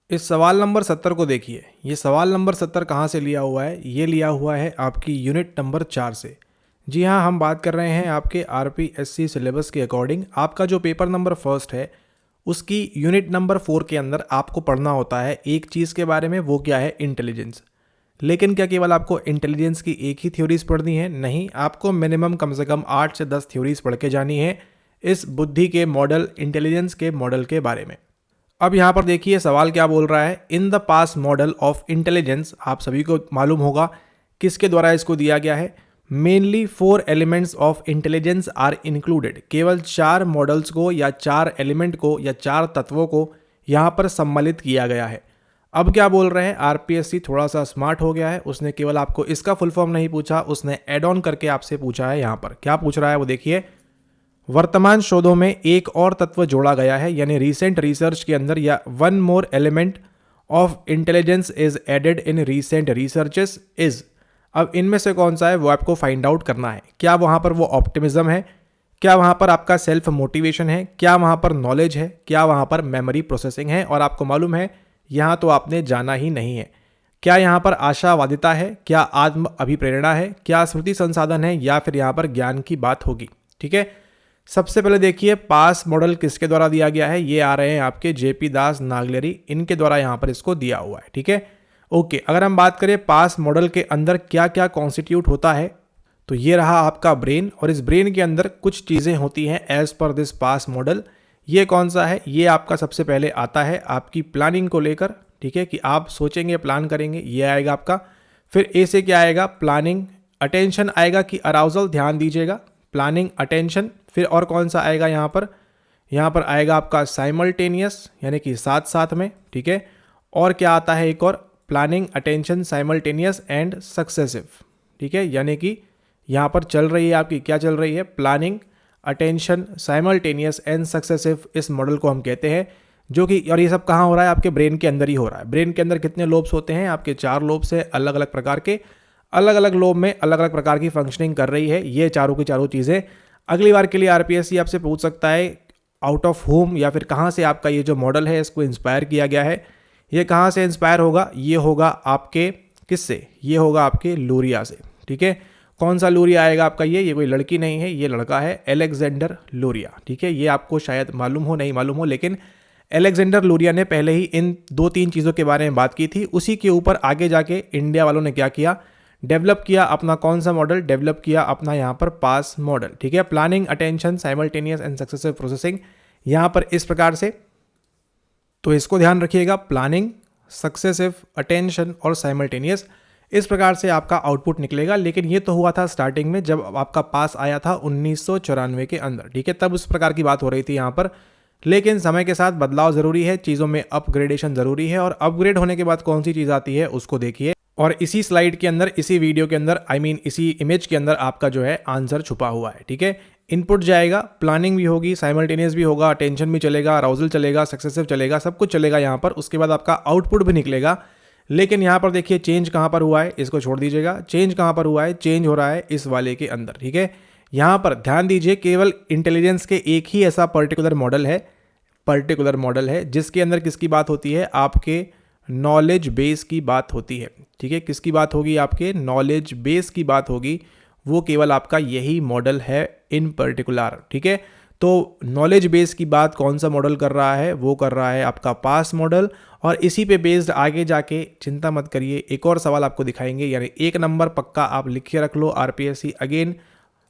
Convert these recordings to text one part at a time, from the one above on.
इस सवाल नंबर 70 को देखिए। ये सवाल नंबर 70 कहाँ से लिया हुआ है? ये लिया हुआ है आपकी यूनिट नंबर 4 से। जी हाँ, हम बात कर रहे हैं आपके आरपीएससी सिलेबस के अकॉर्डिंग। आपका जो पेपर नंबर फर्स्ट है उसकी यूनिट नंबर 4 के अंदर आपको पढ़ना होता है एक चीज़ के बारे में, वो क्या है? इंटेलिजेंस। लेकिन क्या केवल आपको इंटेलिजेंस की एक ही थ्योरीज पढ़नी है? नहीं, आपको मिनिमम कम से कम 8 से 10 थ्योरीज पढ़ के जानी है इस बुद्धि के मॉडल, इंटेलिजेंस के मॉडल के बारे में। अब यहाँ पर देखिए सवाल क्या बोल रहा है। इन the PASS model of intelligence, आप सभी को मालूम होगा किसके द्वारा इसको दिया गया है। Mainly 4 elements of intelligence are included. केवल 4 मॉडल्स को या 4 एलिमेंट को या 4 तत्वों को यहाँ पर सम्मिलित किया गया है। अब क्या बोल रहे हैं, आरपीएससी थोड़ा सा स्मार्ट हो गया है। उसने केवल आपको इसका फुल फॉर्म नहीं पूछा, उसने एड ऑन करके आपसे पूछा है। यहाँ पर क्या पूछ रहा है वो देखिए। वर्तमान शोधों में एक और तत्व जोड़ा गया है, यानी रीसेंट रिसर्च के अंदर, या one more element of intelligence is added in recent researches is. अब इनमें से कौन सा है वो आपको फाइंड आउट करना है। क्या वहाँ पर वो ऑप्टिमिज्म है? क्या वहाँ पर आपका सेल्फ मोटिवेशन है? क्या वहाँ पर नॉलेज है? क्या वहाँ पर मेमोरी प्रोसेसिंग है? और आपको मालूम है यहाँ तो आपने जाना ही नहीं है। क्या यहाँ पर आशावादिता है? क्या आत्म अभिप्रेरणा है? क्या स्मृति संसाधन है? या फिर यहाँ पर ज्ञान की बात होगी? ठीक है, सबसे पहले देखिए पास मॉडल किसके द्वारा दिया गया है। ये आ रहे हैं आपके जेपी दास नागलेरी, इनके द्वारा यहाँ पर इसको दिया हुआ है। ठीक है, ओके। अगर हम बात करें पास मॉडल के अंदर क्या क्या कॉन्स्टिट्यूट होता है, तो ये रहा आपका ब्रेन, और इस ब्रेन के अंदर कुछ चीज़ें होती हैं as per this pass model. ये कौन सा है? ये आपका सबसे पहले आता है आपकी प्लानिंग को लेकर। ठीक है, कि आप सोचेंगे, प्लान करेंगे, ये आएगा आपका। फिर ए से क्या आएगा? प्लानिंग। अटेंशन आएगा कि अराउजल, ध्यान दीजिएगा, प्लानिंग, अटेंशन। फिर और कौन सा आएगा यहाँ पर? यहाँ पर आएगा आपका साइमल्टेनियस, यानी कि साथ साथ में। ठीक है, और क्या आता है एक और? Planning, attention, simultaneous and successive. ठीक है, यानी कि यहाँ पर चल रही है आपकी, क्या चल रही है? Planning, attention, simultaneous and successive, इस मॉडल को हम कहते हैं। जो कि, और ये सब कहाँ हो रहा है? आपके ब्रेन के अंदर ही हो रहा है। ब्रेन के अंदर कितने लोब्स होते हैं? आपके 4 लोब्स है, अलग अलग प्रकार के। अलग अलग लोब में अलग अलग प्रकार की फंक्शनिंग कर रही है ये चारों की चारों चीज़ें। अगली बार के लिए आरपीएससी आपसे पूछ सकता है आउट ऑफ होम, या फिर कहाँ से आपका ये जो मॉडल है इसको इंस्पायर किया गया है। ये कहाँ से इंस्पायर होगा? ये होगा आपके किससे? ये होगा आपके लूरिया से। ठीक है, कौन सा लूरिया आएगा आपका? ये कोई लड़की नहीं है, ये लड़का है, अलेक्जेंडर लूरिया। ठीक है, ये आपको शायद मालूम हो, नहीं मालूम हो, लेकिन अलेक्जेंडर लूरिया ने पहले ही इन 2-3 चीज़ों के बारे में बात की थी। उसी के ऊपर आगे जाके इंडिया वालों ने क्या किया? डेवलप किया अपना कौन सा मॉडल? डेवलप किया अपना यहाँ पर पास मॉडल। ठीक है, planning, attention, simultaneous and successive processing, यहाँ पर इस प्रकार से। तो इसको ध्यान रखिएगा, प्लानिंग, सक्सेसिव, अटेंशन और साइमल्टेनियस, इस प्रकार से आपका आउटपुट निकलेगा। लेकिन ये तो हुआ था स्टार्टिंग में, जब आपका पास आया था 1994 के अंदर। ठीक है, तब उस प्रकार की बात हो रही थी यहाँ पर। लेकिन समय के साथ बदलाव जरूरी है, चीज़ों में अपग्रेडेशन जरूरी है, और अपग्रेड होने के बाद कौन सी चीज़ आती है उसको देखिए। और इसी स्लाइड के अंदर, इसी वीडियो के अंदर, इसी इमेज के अंदर आपका जो है आंसर छुपा हुआ है। ठीक है, इनपुट जाएगा, प्लानिंग भी होगी, साइमल्टेनियस भी होगा, अटेंशन भी चलेगा, अराउजल चलेगा, सक्सेसिव चलेगा, सब कुछ चलेगा यहाँ पर। उसके बाद आपका आउटपुट भी निकलेगा। लेकिन यहाँ पर देखिए चेंज कहाँ पर हुआ है, इसको छोड़ दीजिएगा। चेंज कहाँ पर हुआ है? चेंज हो रहा है इस वाले के अंदर। ठीक है, यहाँ पर ध्यान दीजिए, केवल इंटेलिजेंस के एक ही ऐसा पर्टिकुलर मॉडल है जिसके अंदर किसकी बात होती है? आपके नॉलेज बेस की बात होती है। ठीक है, किसकी बात होगी? आपके नॉलेज बेस की बात होगी। वो केवल आपका यही मॉडल है इन पर्टिकुलर। ठीक है, तो नॉलेज बेस की बात कौन सा मॉडल कर रहा है? वो कर रहा है आपका पास मॉडल। और इसी पे बेस्ड आगे जाके, चिंता मत करिए, एक और सवाल आपको दिखाएंगे, यानी 1 नंबर पक्का आप लिख के रख लो, आरपीएससी अगेन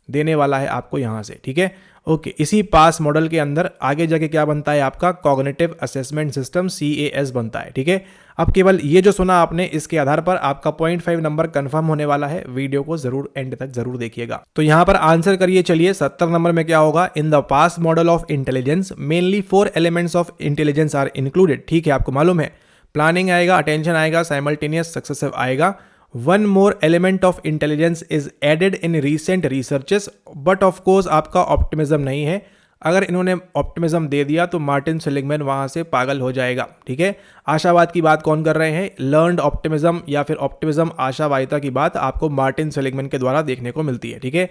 देने वाला है आपको यहाँ से। ठीक है, ओके। इसी पास मॉडल के अंदर आगे जाके क्या बनता है? आपका कॉग्निटिव असेसमेंट सिस्टम, CAS बनता है। ठीक है, अब केवल ये जो सुना आपने, इसके आधार पर आपका 0.5 नंबर कंफर्म होने वाला है। वीडियो को जरूर एंड तक जरूर देखिएगा। तो यहाँ पर आंसर करिए। चलिए, 70 नंबर में क्या होगा? In the PASS model of intelligence mainly 4 elements of intelligence are included. ठीक है, आपको मालूम है, प्लानिंग आएगा, अटेंशन आएगा, साइमल्टेनियस, सक्सेसिव आएगा। One more element of intelligence is added in recent researches, but of course आपका ऑप्टिमिज्म नहीं है। अगर इन्होंने ऑप्टिमिज्म दे दिया तो मार्टिन सेलिगमैन वहां से पागल हो जाएगा। ठीक है, आशावाद की बात कौन कर रहे हैं? लर्नड ऑप्टिमिज्म या फिर ऑप्टिमिज्म, आशावादिता की बात आपको मार्टिन सेलिगमैन के द्वारा देखने को मिलती है। ठीक है,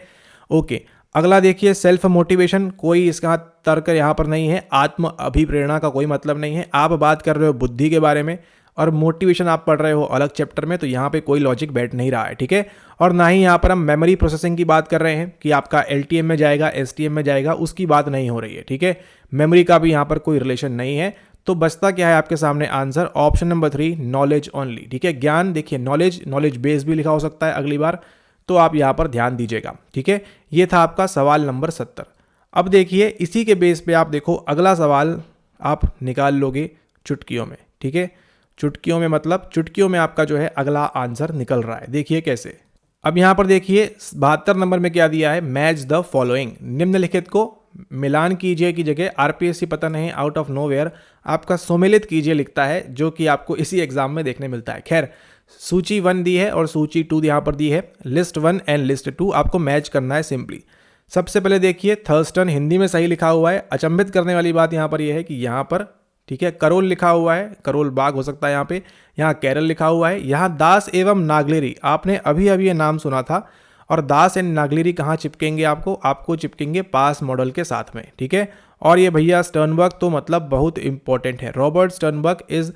ओके। अगला देखिए सेल्फ मोटिवेशन, कोई इसका तर्क यहाँ पर नहीं है, आत्म अभिप्रेरणा का कोई मतलब नहीं है। आप बात कर रहे हो बुद्धि के बारे में और मोटिवेशन आप पढ़ रहे हो अलग चैप्टर में, तो यहाँ पे कोई लॉजिक बैठ नहीं रहा है, ठीक है। और ना ही यहाँ पर हम मेमोरी प्रोसेसिंग की बात कर रहे हैं कि आपका LTM में जाएगा STM में जाएगा, उसकी बात नहीं हो रही है, ठीक है। मेमोरी का भी यहाँ पर कोई रिलेशन नहीं है। तो बचता क्या है आपके सामने answer, option number 3 knowledge only, ठीक है। ज्ञान देखिए नॉलेज बेस भी लिखा हो सकता है अगली बार, तो आप यहाँ पर ध्यान दीजिएगा, ठीक है। ये था आपका सवाल नंबर 70। अब देखिए इसी के बेस पे आप देखो अगला सवाल आप निकाल लोगे चुटकियों में, ठीक है। चुटकियों में मतलब चुटकियों में आपका जो है अगला आंसर निकल रहा है, देखिए कैसे। अब यहाँ पर देखिए 72 नंबर में क्या दिया है, मैच द फॉलोइंग, निम्नलिखित को मिलान कीजिए की जगह RPSC पता नहीं आउट ऑफ नोवेयर आपका सम्मिलित कीजिए लिखता है, जो कि आपको इसी एग्जाम में देखने मिलता है। खैर सूची 1 दी है और सूची 2 यहाँ पर दी है, लिस्ट 1 एंड लिस्ट 2 आपको मैच करना है सिंपली। सबसे पहले देखिए थर्स्टन हिंदी में सही लिखा हुआ है। अचंभित करने वाली बात यहाँ पर यह है कि यहाँ पर, ठीक है, करोल लिखा हुआ है, करोल बाग हो सकता है यहाँ पे, यहाँ केरल लिखा हुआ है, यहाँ दास एवं नागलेरी आपने अभी अभी ये नाम सुना था। और दास एंड नागलेरी कहाँ चिपकेंगे आपको चिपकेंगे पास मॉडल के साथ में, ठीक है। और ये भैया स्टर्नबर्ग तो मतलब बहुत इंपॉर्टेंट है, रॉबर्ट स्टर्नबर्ग इज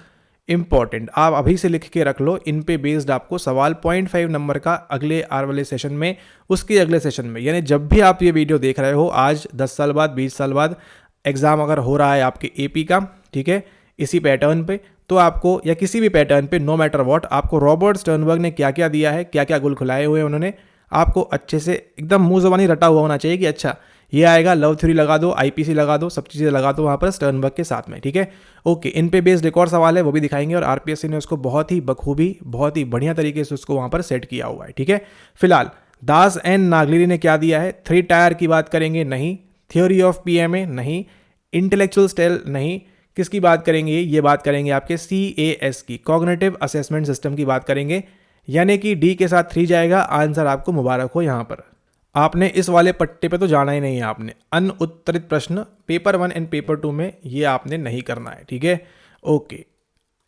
इंपॉर्टेंट, आप अभी से लिख के रख लो। इन पे बेस्ड आपको सवाल 0.5 नंबर का अगले आर वाले सेशन में, उसके अगले सेशन में, यानी जब भी आप ये वीडियो देख रहे हो आज 10 साल बाद 20 साल बाद एग्जाम अगर हो रहा है आपके AP का, ठीक है, इसी पैटर्न पे, तो आपको या किसी भी पैटर्न पे नो मैटर व्हाट आपको रॉबर्ट स्टर्नबर्ग ने क्या क्या दिया है, क्या क्या गुल खुलाए हुए उन्होंने, आपको अच्छे से एकदम मुंह ज़बानी रटा हुआ होना चाहिए कि अच्छा ये आएगा, लव थ्योरी लगा दो, IPC लगा दो, सब चीज़ें लगा दो वहाँ पर स्टर्नबर्ग के साथ में, ठीक है। ओके, इन पे बेस्ड एक और सवाल है वो भी दिखाएंगे, और RPSC ने उसको बहुत ही बखूबी बहुत ही बढ़िया तरीके से उसको वहाँ पर सेट किया हुआ है, ठीक है। फिलहाल दास एंड नागलेरी ने क्या दिया है, 3 टायर की बात करेंगे नहीं, थ्योरी ऑफ PMA नहीं, इंटेलेक्चुअल स्टाइल नहीं, किसकी बात करेंगे, ये बात करेंगे आपके CAS की, कॉग्निटिव असेसमेंट सिस्टम की बात करेंगे, यानी कि D के साथ 3 जाएगा। आंसर आपको मुबारक हो, यहाँ पर आपने इस वाले पट्टे पे तो जाना ही नहीं है, आपने अनउत्तरित प्रश्न पेपर 1 एंड पेपर 2 में ये आपने नहीं करना है, ठीक है। ओके,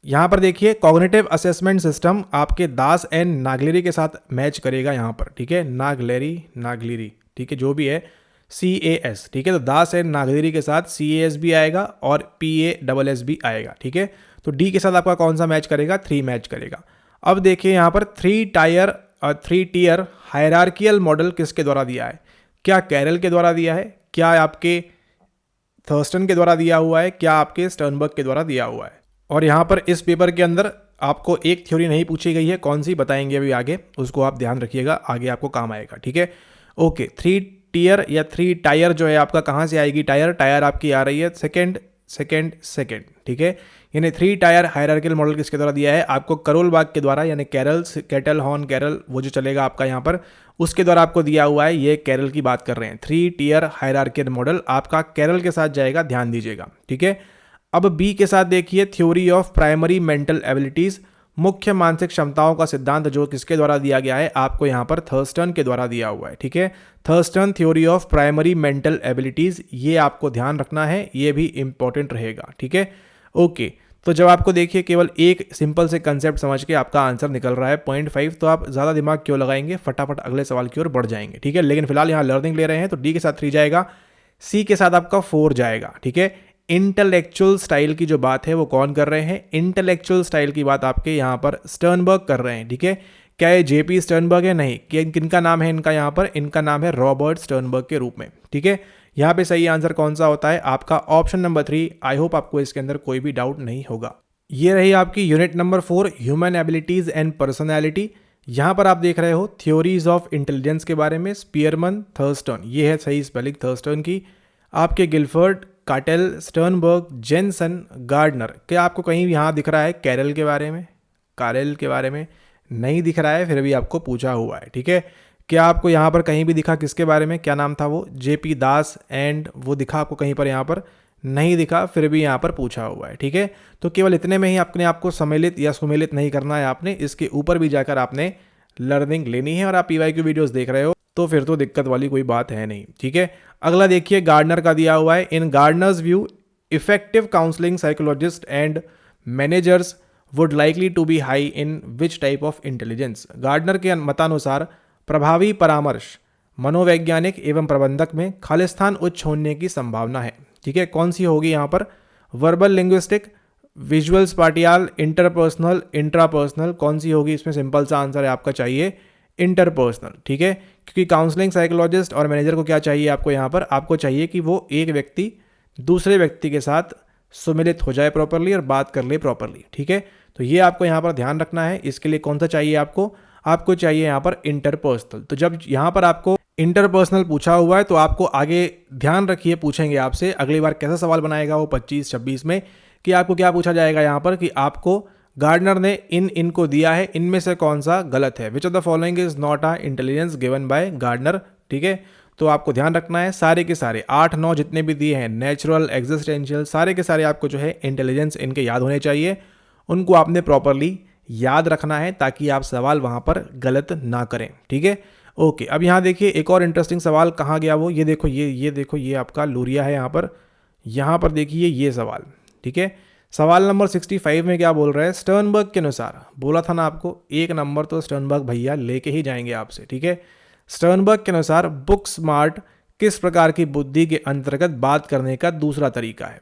यहाँ पर देखिए कॉग्निटिव असेसमेंट सिस्टम आपके दास एंड नागलेरी के साथ मैच करेगा यहाँ पर, ठीक है, नागलेरी, ठीक है, जो भी है CAS, ठीक है। तो दास एंड नागलेरी के साथ CAS भी आएगा और PASS भी आएगा, ठीक है। तो D के साथ आपका कौन सा मैच करेगा, 3 मैच करेगा। अब देखिए यहाँ पर 3 टियर हायरार्कियल मॉडल किसके द्वारा दिया है, क्या कैरल के द्वारा दिया है, क्या आपके थर्स्टन के द्वारा दिया हुआ है, क्या आपके स्टर्नबर्ग के द्वारा दिया हुआ है। और यहाँ पर इस पेपर के अंदर आपको एक थ्योरी नहीं पूछी गई है, कौन सी बताएंगे अभी आगे, उसको आप ध्यान रखिएगा, आगे आपको काम आएगा, ठीक है। ओके, 3 टियर या 3 टायर जो है आपका कहाँ से आएगी, टायर आपकी आ रही है सेकेंड, ठीक है। यानी 3 टायर हायरार्कियल मॉडल किसके द्वारा दिया है, आपको करोल बाग के द्वारा, यानी कैटल हॉर्न कैरल वो जो चलेगा आपका यहाँ पर, उसके द्वारा आपको दिया हुआ है। ये कैरल की बात कर रहे हैं, 3 टियर हायरार्कियल मॉडल आपका कैरल के साथ जाएगा, ध्यान दीजिएगा, ठीक है। अब B के साथ देखिए theory of primary mental abilities, मुख्य मानसिक क्षमताओं का सिद्धांत, जो किसके द्वारा दिया गया है आपको यहाँ पर थर्स्टन के द्वारा दिया हुआ है, ठीक है। Thurston theory of primary mental abilities, ये आपको ध्यान रखना है, ये भी इंपॉर्टेंट रहेगा, ठीक है। ओके, तो जब आपको देखिए केवल एक सिंपल से कंसेप्ट समझ के आपका आंसर निकल रहा है 0.5, तो आप ज़्यादा दिमाग क्यों लगाएंगे, फटाफट अगले सवाल की ओर बढ़ जाएंगे, ठीक है। लेकिन फिलहाल यहाँ लर्निंग ले रहे हैं, तो D के साथ 3 जाएगा, C के साथ आपका 4 जाएगा, ठीक है। इंटेलेक्चुअल स्टाइल की जो बात है वो कौन कर रहे हैं, इंटेलेक्चुअल स्टाइल की बात आपके यहाँ पर स्टर्नबर्ग कर रहे हैं, ठीक है। क्या ये JP स्टर्नबर्ग है, नहीं, किनका नाम है इनका यहाँ पर, इनका नाम है रॉबर्ट स्टर्नबर्ग के रूप में, ठीक है। यहाँ पे सही आंसर कौन सा होता है आपका ऑप्शन नंबर 3। आई होप आपको इसके अंदर कोई भी डाउट नहीं होगा। ये रही आपकी unit number 4 human abilities and personality. यहाँ पर आप देख रहे हो थ्योरीज ऑफ इंटेलिजेंस के बारे में, स्पीयरमन, थर्स्टन, ये है सही स्पेलिंग थर्स्टन की, आपके गिलफर्ड, काटेल, स्टर्नबर्ग, जेनसन, गार्डनर। क्या आपको कहीं यहाँ दिख रहा है कैरल के बारे में, कारेल के बारे में नहीं दिख रहा है, फिर भी आपको पूछा हुआ है, ठीक है। क्या आपको यहाँ पर कहीं भी दिखा, किसके बारे में, क्या नाम था वो, JP दास एंड वो दिखा आपको कहीं पर, यहाँ पर नहीं दिखा, फिर भी यहाँ पर पूछा हुआ है, ठीक है। तो केवल इतने में ही अपने आप को सम्मिलित या सुमेलित नहीं करना है आपने, इसके ऊपर भी जाकर आपने लर्निंग लेनी है। और आप PYQ वीडियोस देख रहे हो तो फिर तो दिक्कत वाली कोई बात है नहीं, ठीक है। अगला देखिए गार्डनर का दिया हुआ है, in Gardner's view effective counselling psychologist and managers would likely to be high in which type of intelligence. Gardner के मतानुसार प्रभावी परामर्श मनोवैज्ञानिक एवं प्रबंधक में खालिस्तान उच्च होने की संभावना है। ठीक है, कौन सी होगी यहाँ पर? Verbal linguistic, visual spatial, interpersonal, intrapersonal, कौन सी होगी? इसमें सिंपल सा आंसर है आपका चाहिए इंटरपर्सनल। ठीक है, क्योंकि काउंसलिंग साइकोलॉजिस्ट और मैनेजर को क्या चाहिए आपको यहाँ पर? आपको चाहिए कि वो एक व्यक्ति दूसरे व्यक्ति के साथ सुमिलित हो जाए प्रॉपरली और बात कर ले प्रॉपरली। ठीक है, तो ये आपको यहाँ पर ध्यान रखना है। इसके लिए कौन सा चाहिए आपको? आपको चाहिए यहाँ पर इंटरपर्सनल। तो जब यहाँ पर आपको इंटरपर्सनल पूछा हुआ है तो आपको आगे ध्यान रखिए, पूछेंगे आपसे अगली बार कैसा सवाल बनाएगा वो 25-26 में, कि आपको क्या पूछा जाएगा यहाँ पर कि आपको गार्डनर ने इनको दिया है, इनमें से कौन सा गलत है? Which of the following is not a intelligence given by Gardner. ठीक है, तो आपको ध्यान रखना है सारे के सारे 8-9 जितने भी दिए हैं, नेचुरल, एग्जिस्टेंशियल, सारे के सारे आपको जो है इंटेलिजेंस इनके याद होने चाहिए। उनको आपने प्रॉपरली याद रखना है ताकि आप सवाल वहाँ पर गलत ना करें। ठीक है, ओके। अब यहाँ देखिए एक और इंटरेस्टिंग सवाल कहाँ गया वो, ये देखो, ये देखो, ये आपका लूरिया है यहाँ पर देखिए ये सवाल। ठीक है, सवाल नंबर 65 में क्या बोल रहा है? स्टर्नबर्ग के अनुसार, बोला था ना आपको 1 नंबर तो स्टर्नबर्ग भैया लेके ही जाएंगे आपसे। ठीक है, स्टर्नबर्ग के अनुसार बुक स्मार्ट किस प्रकार की बुद्धि के अंतर्गत बात करने का दूसरा तरीका है?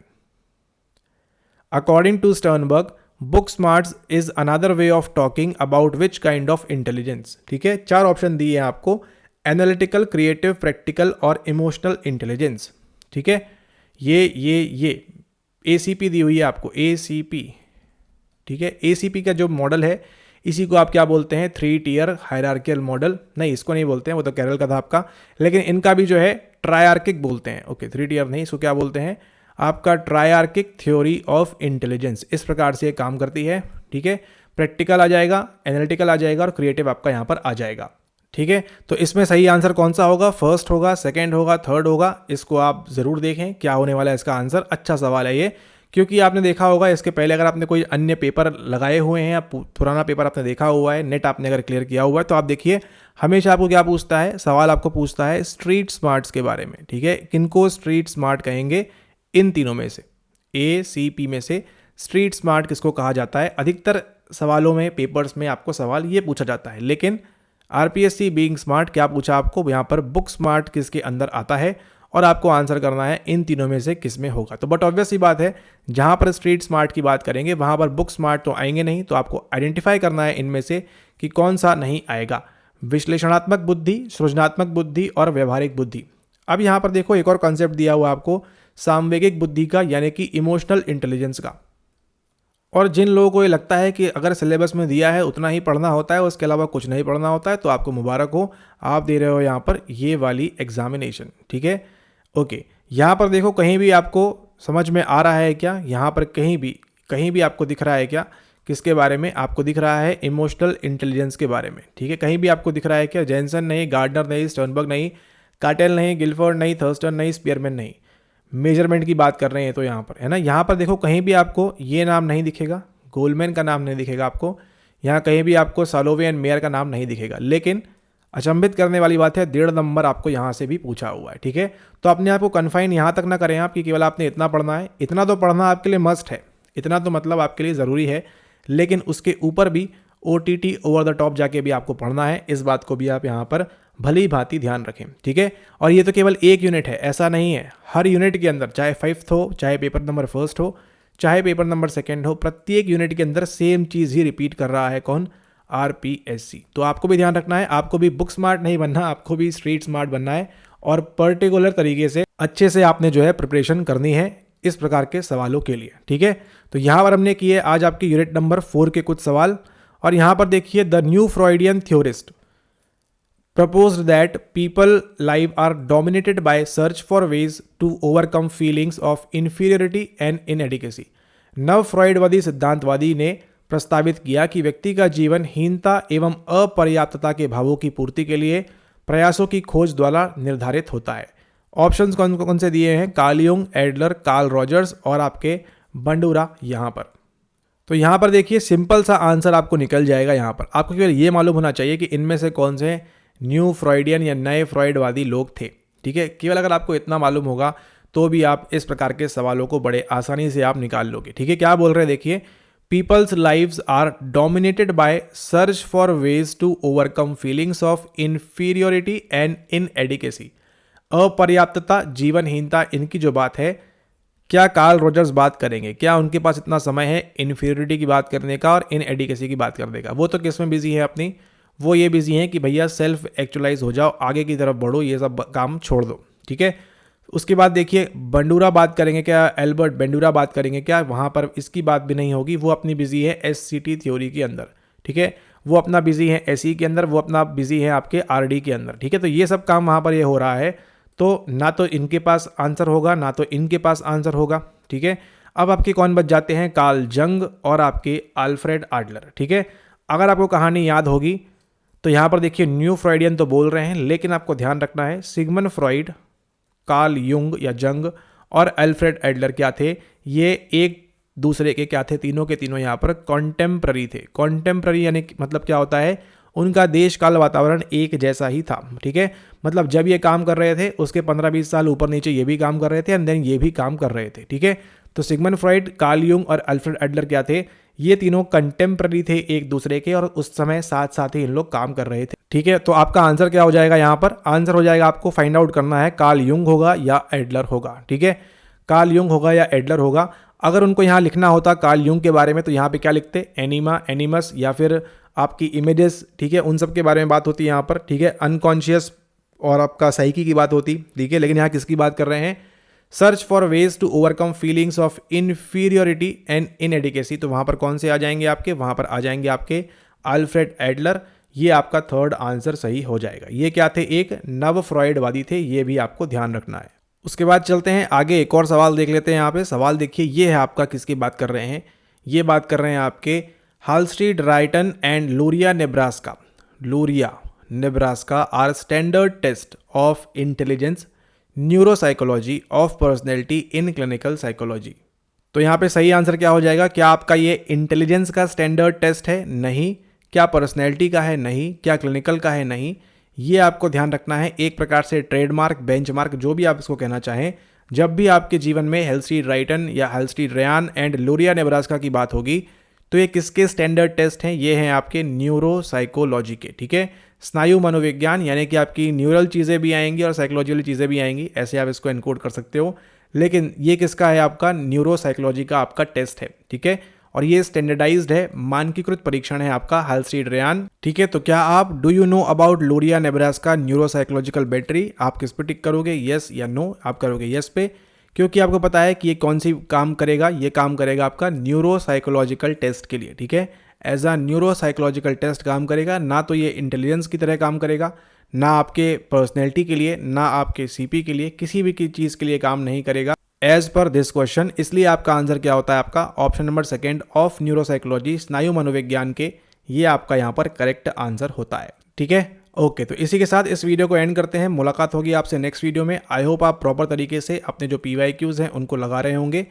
According to Sternberg, book smarts is another way of talking about which kind of intelligence. ठीक है, 4 ऑप्शन दिए हैं आपको, एनालिटिकल, क्रिएटिव, प्रैक्टिकल और इमोशनल इंटेलिजेंस। ठीक है, ये ACP दी हुई है आपको, ACP। ठीक है, ACP का जो मॉडल है इसी को आप क्या बोलते हैं? 3 टियर हायरार्कियल मॉडल। नहीं, इसको नहीं बोलते हैं, वो तो कैरल का था आपका, लेकिन इनका भी जो है ट्रायआर्किक बोलते हैं। ओके, 3 टियर नहीं, इसको क्या बोलते हैं? आपका ट्रायआर्किक थ्योरी ऑफ इंटेलिजेंस। इस प्रकार से काम करती है। ठीक है, प्रैक्टिकल आ जाएगा, एनालिटिकल आ जाएगा और क्रिएटिव आपका यहाँ पर आ जाएगा। ठीक है, तो इसमें सही आंसर कौन सा होगा? फर्स्ट होगा, सेकंड होगा, थर्ड होगा? इसको आप ज़रूर देखें क्या होने वाला है इसका आंसर। अच्छा सवाल है ये, क्योंकि आपने देखा होगा इसके पहले अगर आपने कोई अन्य पेपर लगाए हुए हैं या पुराना पेपर आपने देखा हुआ है, नेट आपने अगर क्लियर किया हुआ है, तो आप देखिए हमेशा आपको क्या पूछता है? सवाल आपको पूछता है स्ट्रीट स्मार्ट्स के बारे में। ठीक है, किनको स्ट्रीट स्मार्ट कहेंगे? इन तीनों में से, ACP में से स्ट्रीट स्मार्ट किसको कहा जाता है? अधिकतर सवालों में, पेपर्स में आपको सवाल ये पूछा जाता है, लेकिन RPSC बीइंग स्मार्ट क्या पूछा आपको यहाँ पर? बुक स्मार्ट किसके अंदर आता है? और आपको आंसर करना है इन तीनों में से किस में होगा। तो बट ऑब्वियस ही बात है, जहाँ पर स्ट्रीट स्मार्ट की बात करेंगे वहाँ पर बुक स्मार्ट तो आएंगे नहीं, तो आपको आइडेंटिफाई करना है इनमें से कि कौन सा नहीं आएगा। विश्लेषणात्मक बुद्धि, सृजनात्मक बुद्धि और व्यवहारिक बुद्धि। अब यहाँ पर देखो एक और कॉन्सेप्ट दिया हुआ आपको सामवेगिक बुद्धि का, यानी कि इमोशनल इंटेलिजेंस का। और जिन लोगों को ये लगता है कि अगर सिलेबस में दिया है उतना ही पढ़ना होता है, उसके अलावा कुछ नहीं पढ़ना होता है, तो आपको मुबारक हो, आप दे रहे हो यहाँ पर ये वाली एग्जामिनेशन। ठीक है, ओके। यहाँ पर देखो कहीं भी आपको समझ में आ रहा है क्या? यहाँ पर कहीं भी आपको दिख रहा है क्या? किसके बारे में आपको दिख रहा है? इमोशनल इंटेलिजेंस के बारे में। ठीक है, कहीं भी आपको दिख रहा है क्या? जेनसन नहीं, गार्डनर नहीं, स्टर्नबर्ग नहीं, काटेल नहीं, गिलफोर्ड नहीं, थर्स्टन नहीं, स्पीयरमैन नहीं। मेजरमेंट की बात कर रहे हैं तो यहाँ पर है ना, यहाँ पर देखो कहीं भी आपको ये नाम नहीं दिखेगा, गोलमैन का नाम नहीं दिखेगा आपको, यहाँ कहीं भी आपको सालोवे एंड मेयर का नाम नहीं दिखेगा। लेकिन अचंभित करने वाली बात है, 1.5 नंबर आपको यहाँ से भी पूछा हुआ है। ठीक है, तो अपने आप को कन्फाइन यहाँ तक ना करें आप कि केवल आपने इतना पढ़ना है। इतना तो पढ़ना आपके लिए मस्ट है, इतना तो मतलब आपके लिए ज़रूरी है, लेकिन उसके ऊपर भी OTT ओवर द टॉप जाके भी आपको पढ़ना है। इस बात को भी आप यहाँ पर भली भांति ध्यान रखें। ठीक है, और ये तो केवल एक यूनिट है, ऐसा नहीं है। हर यूनिट के अंदर, चाहे 5th हो, चाहे पेपर नंबर 1st हो, चाहे पेपर नंबर 2nd हो, प्रत्येक यूनिट के अंदर सेम चीज़ ही रिपीट कर रहा है। कौन? RPSC। तो आपको भी ध्यान रखना है, आपको भी बुक स्मार्ट नहीं बनना, आपको भी स्ट्रीट स्मार्ट बनना है, और पर्टिकुलर तरीके से अच्छे से आपने जो है प्रिपरेशन करनी है इस प्रकार के सवालों के लिए। ठीक है, तो यहाँ पर हमने किए आज आपके यूनिट नंबर 4 के कुछ सवाल। और यहाँ पर देखिए, the new Freudian theorist proposed that people life are dominated by search for ways to overcome feelings of inferiority and inadequacy। नव फ्रॉइडवादी सिद्धांतवादी ने प्रस्तावित किया कि व्यक्ति का जीवन हीनता एवं अपर्याप्तता के भावों की पूर्ति के लिए प्रयासों की खोज द्वारा निर्धारित होता है। ऑप्शंस कौन कौन से दिए हैं? Carl Jung, Adler, Carl Rogers और आपके बंडूरा यहाँ पर। तो यहाँ पर देखिए सिंपल सा आंसर आपको निकल जाएगा। यहाँ पर आपको केवल ये मालूम होना चाहिए कि इनमें से कौन से न्यू फ्रॉइडियन या नए फ्रॉइडवादी लोग थे। ठीक है, केवल अगर आपको इतना मालूम होगा तो भी आप इस प्रकार के सवालों को बड़े आसानी से आप निकाल लोगे। ठीक है, क्या बोल रहे हैं देखिए, People's lives are dominated by search for ways to overcome feelings of inferiority and inadequacy. अपर्याप्तता, जीवनहीनता, इनकी जो बात है, क्या कार्ल रोजर्स बात करेंगे? क्या उनके पास इतना समय है इन्फीरियरिटी की बात करने का और इनएडिकेसी की बात करने का? वो तो किस में बिजी है अपनी, वो ये बिजी हैं कि भैया सेल्फ एक्चुअलाइज हो जाओ, आगे की तरफ बढ़ो, ये सब काम छोड़ दो, ठीक है। उसके बाद देखिए बंडूरा बात करेंगे क्या, एल्बर्ट बंडूरा बात करेंगे क्या? वहाँ पर इसकी बात भी नहीं होगी, वो अपनी बिजी है SCT थ्योरी के अंदर, ठीक है। वो अपना बिजी है SE के अंदर, वो अपना बिजी है आपके RD के अंदर, ठीक है। तो ये सब काम वहाँ पर ये हो रहा है, तो ना तो इनके पास आंसर होगा ना तो इनके पास आंसर होगा, ठीक है। अब आपके कौन बच जाते हैं? कार्ल जंग और आपके अल्फ्रेड एडलर, ठीक है। अगर आपको कहानी याद होगी तो यहाँ पर देखिए न्यू फ्रॉइडियन तो बोल रहे हैं, लेकिन आपको ध्यान रखना है सिगमंड फ्रॉइड, कार्ल युंग या जंग और अल्फ्रेड एडलर क्या थे? ये एक दूसरे के क्या थे? तीनों के तीनों यहाँ पर कॉन्टेम्प्ररी थे। कॉन्टेम्प्ररी यानी मतलब क्या होता है? उनका देश काल वातावरण एक जैसा ही था, ठीक है। मतलब जब ये काम कर रहे थे उसके 15-20 साल ऊपर नीचे ये भी काम कर रहे थे एंड देन ये भी काम कर रहे थे, ठीक है। तो सिगमंड फ्रॉइड, कार्ल युंग और अल्फ्रेड एडलर क्या थे? ये तीनों कंटेम्प्ररी थे एक दूसरे के और उस समय साथ साथ ही इन लोग काम कर रहे थे, ठीक है। तो आपका आंसर क्या हो जाएगा? यहाँ पर आंसर हो जाएगा, आपको फाइंड आउट करना है कार्ल युंग होगा या एडलर होगा, ठीक है। कार्ल युंग होगा या एडलर होगा। अगर उनको यहाँ लिखना होता कार्ल युंग के बारे में तो यहाँ पे क्या लिखते? एनिमा, एनिमस या फिर आपकी इमेजेस, ठीक है, उन सब के बारे में बात होती है यहाँ पर, ठीक है। अनकॉन्शियस और आपका साइकी की बात होती, ठीक है। लेकिन यहाँ किसकी बात कर रहे हैं? Search for ways to overcome feelings of inferiority and inadequacy. तो वहाँ पर कौन से आ जाएंगे आपके? वहाँ पर आ जाएंगे आपके अल्फ्रेड एडलर। ये आपका थर्ड आंसर सही हो जाएगा। ये क्या थे? एक नव फ्रॉइडवादी थे, ये भी आपको ध्यान रखना है। उसके बाद चलते हैं आगे, एक और सवाल देख लेते हैं। यहाँ पे सवाल देखिए, ये है आपका, किसकी बात कर रहे हैं? ये बात कर रहे हैं आपके Halstead Reitan and Luria Nebraska. Luria Nebraska are standard test of intelligence neuropsychology of personality in clinical psychology. तो यहाँ पे सही आंसर क्या हो जाएगा? क्या आपका ये इंटेलिजेंस का स्टैंडर्ड टेस्ट है? नहीं। क्या पर्सनैलिटी का है? नहीं। क्या क्लिनिकल का है? नहीं। ये आपको ध्यान रखना है, एक प्रकार से ट्रेडमार्क, बेंचमार्क, जो भी आप इसको कहना चाहें। जब भी आपके जीवन में हालस्ट्रीड राइटन या हालस्ट्रीड रेयान एंड लूरिया नेब्रास्का की बात होगी तो ये किसके स्टैंडर्ड टेस्ट हैं? ये हैं आपके न्यूरोसाइकोलॉजी के, ठीक है। स्नायु मनोविज्ञान, यानी कि आपकी न्यूरल चीज़ें भी आएंगी और साइकोलॉजिकल चीज़ें भी आएंगी, ऐसे आप इसको एनकोड कर सकते हो। लेकिन ये किसका है? आपका न्यूरोसाइकोलॉजी का आपका टेस्ट है, ठीक है। और ये स्टैंडर्डाइज्ड है, मानकीकृत परीक्षण है आपका हालस्ट्रीड रेयान, ठीक है। तो क्या आप do you know about Luria Nebraska neuropsychological battery, आप किस पे टिक करोगे? यस या नो? आप करोगे यस पे, क्योंकि आपको पता है कि ये कौन सी काम करेगा? ये काम करेगा आपका न्यूरोसाइकोलॉजिकल टेस्ट के लिए, ठीक है। एज अ न्यूरोसाइकोलॉजिकल टेस्ट काम करेगा, ना तो ये इंटेलिजेंस की तरह काम करेगा, ना आपके पर्सनैलिटी के लिए, ना आपके CP के लिए, किसी भी चीज़ के लिए काम नहीं करेगा एज पर दिस क्वेश्चन। इसलिए आपका आंसर क्या होता है? आपका ऑप्शन नंबर 2 ऑफ न्यूरोसाइकोलॉजी, स्नायु मनोविज्ञान के, ये आपका यहाँ पर करेक्ट आंसर होता है, ठीक है। ओके, तो इसी के साथ इस वीडियो को एंड करते हैं। मुलाकात होगी आपसे नेक्स्ट वीडियो में। आई होप आप प्रॉपर तरीके से अपने जो PYQs हैं उनको लगा रहे होंगे।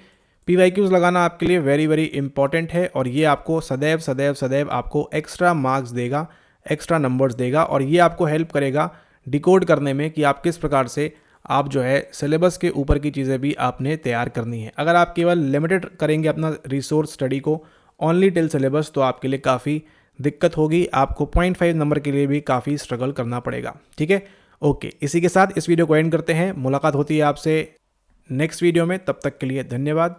PYQs लगाना आपके लिए वेरी वेरी इंपॉर्टेंट है और ये आपको सदैव सदैव सदैव आपको एक्स्ट्रा मार्क्स देगा, एक्स्ट्रा नंबर्स देगा और ये आपको हेल्प करेगा डिकोड करने में कि आप किस प्रकार से आप जो है सिलेबस के ऊपर की चीज़ें भी आपने तैयार करनी है। अगर आप केवल लिमिटेड करेंगे अपना रिसोर्स स्टडी को ओनली टिल सिलेबस तो आपके लिए काफ़ी दिक्कत होगी, आपको 0.5 नंबर के लिए भी काफ़ी स्ट्रगल करना पड़ेगा, ठीक है। ओके, इसी के साथ इस वीडियो को एंड करते हैं। मुलाकात होती है आपसे नेक्स्ट वीडियो में, तब तक के लिए धन्यवाद।